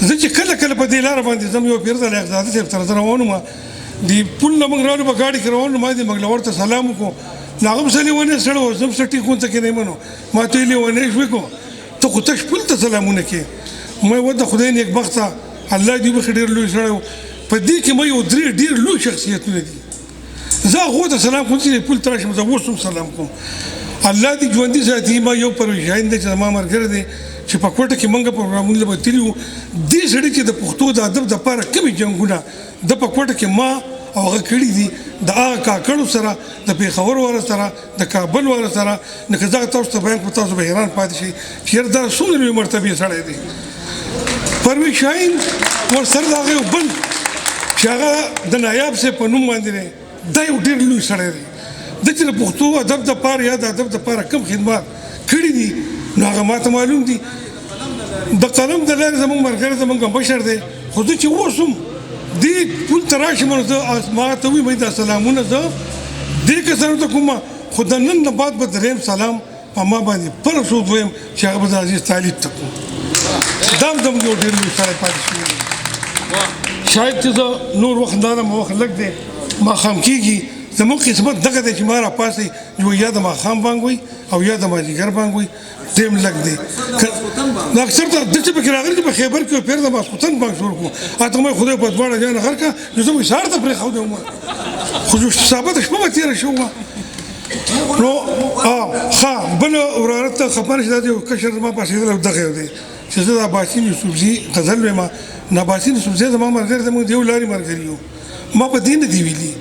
زه چې کله کله په دې لاره باندې ځم یو پیرزل اقزاده صاحب سره روان وم د پل نه موږ راغلو په ګاډي کې روان وم ما دې موږ ورته سلام وکړو نو هغه پسې لیونی سړی و زه پسې ټیکون ته کې نه منو ما ته یې لیونی شوې کو ته خو تش پل ته سلامونه کې ما وایي د خدای نیکبخته الله دې وبخښي ډېر لوی سړی و په دې کې ما یو درې ډېر لوی شخصیتونه دي زه هغو ته سلام کوم چې پل ته راشم زه اوس هم سلام کوم الله دې ژوندي ساتي ما یو پروژاین دی چې زما ملګری دی چې په کوټه کې موږ پروګرامونه به تللي وو دې سړي چې د پښتو د ادب دپاره کومې جنګونه د په کوټه کې ما او هغه کړي دي د هغه کاکړو سره د پېښور والا سره د کابل والا سره لکه زه تاسو ته بیان کړم تاسو به حیران پاتې شئ چې یاره دا څومره لوی مرتبې سړی دی پرویز شاهین ورسره د هغه یو بل چې هغه د نایاب صاحب په نوم باندې دی دا یو ډېر لوی سړی دی د چې د پښتو ادب دپاره یا د ادب دپاره کوم خدمات کړي دي نو هغه ماته معلوم دي د قلم د لارې زموږ ملګری زموږ بشر دی خو زه چې اوس هم دې پل ته راشم نو زه ما ته وایي دا سلامونه زه دې کسانو ته کوم خو د نن نه بعد به درېیم سلام په ما باندې فرض ووایم چې هغه به د عزیز طالب ته کوم دا هم زموږ یو ډېر لوی سړی پاتې شوی دی شاید چې زه نور وخت نه لرم وخت لږ دی ماښام کېږي زموږ قسمت دغه دی چې ما راپاڅئ یو یا د ماښام بانګ وي او یا د مازدیګر بانګ وي ټیم لږ دی نو اکثر ته داسې پکې راغلي چې په خیبر کې پیر د ماسخوتن بانګ شروع کړو اته مې خدای په دواړه جانه غر کړه نو زه مې سهار ته پرېښودی وم خو ثابته شپه به تېره شوه نو ښه بل وراره ته خبر شي دا یو کشر زما پاسېدلی او دغه یو دی چې زه د عباسین یوسفزي غزل وایم نو عباسین یوسفزي زما ملګری زموږ د یو لارې ملګري یو ما په دې نه دي ویلي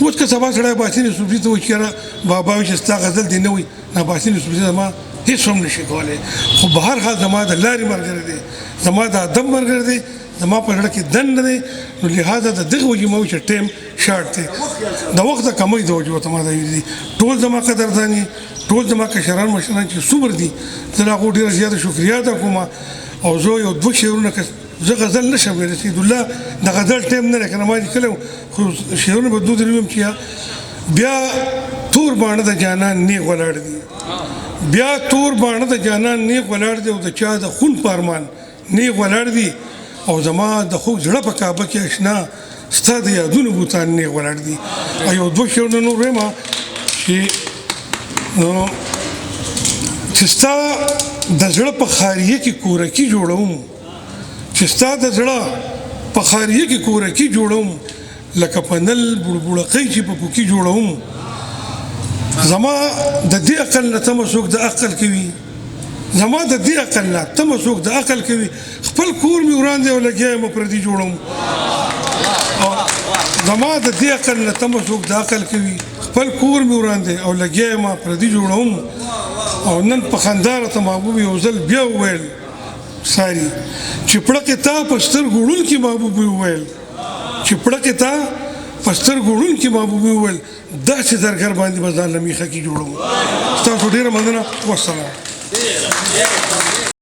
اوس که سبا سړی عباسین یوسفزي ته وایي چې یاره بابا وایي چې ستا غزل دې نه وي نو عباسین یوسفزي زما هیڅ هم نشي کولی خو به هر حال زما د لارې ملګری دی زما د ادب ملګری دی زما په زړه کې دنډ دی نو لهذا د دغه وجې ما وایي چې ټایم شارټ دی د وخت د کمۍ د وجې ورته ما دا ویلي دي ټول زما قدردان دي ټول زما کشران مشران چې څومره دي زه د هغو ډېره زیاته شکریا ادا کوم او زه یو دوه شعرونه زه غزل نشم ویلی سیدالله د غزل ټایم نه دی که نه ما لیکلی خو شعرونه به دوه درې ویم چې بیا تور باڼه د جانان نیغ ولاړ دي بیا تور باڼه د جانان نیغ ولاړ دی او د چا د خون په ارمان نیغ ولاړ دي او زما د خوږ زړه په کعبه کې اشنا ستا د یادونو بوتان نیغ ولاړ دي او یو دوه شعرونه نور وایم چې ستا د زړه په خاریه کې کورکي جوړوم چې ستا د زړه په خاریه کې کورکي جوړوم لکه په نل بوړبوړقۍ چې په پوکي جوړوم زما د دې عقل نه تمه څوک د عقل کوي زما د دې عقل نه تمه څوک د عقل کوي خپل کور مې وران دی او لګیا یم پردي جوړوم زما د دې عقل نه تمه څوک د عقل کوي خپل کور مې وران دی او لګیا یم پردي جوړوم او نن په خندا راته محبوب یو ځل بیا وویل ساري چې پړکې تا په سترګو وړونکي محبوب وویل چې پړکې تا په سترګو وړونکي محبوب وویل داسې درګر باندې به ځان له میخه کې جوړوم ستاسو ډېره مننه والسلام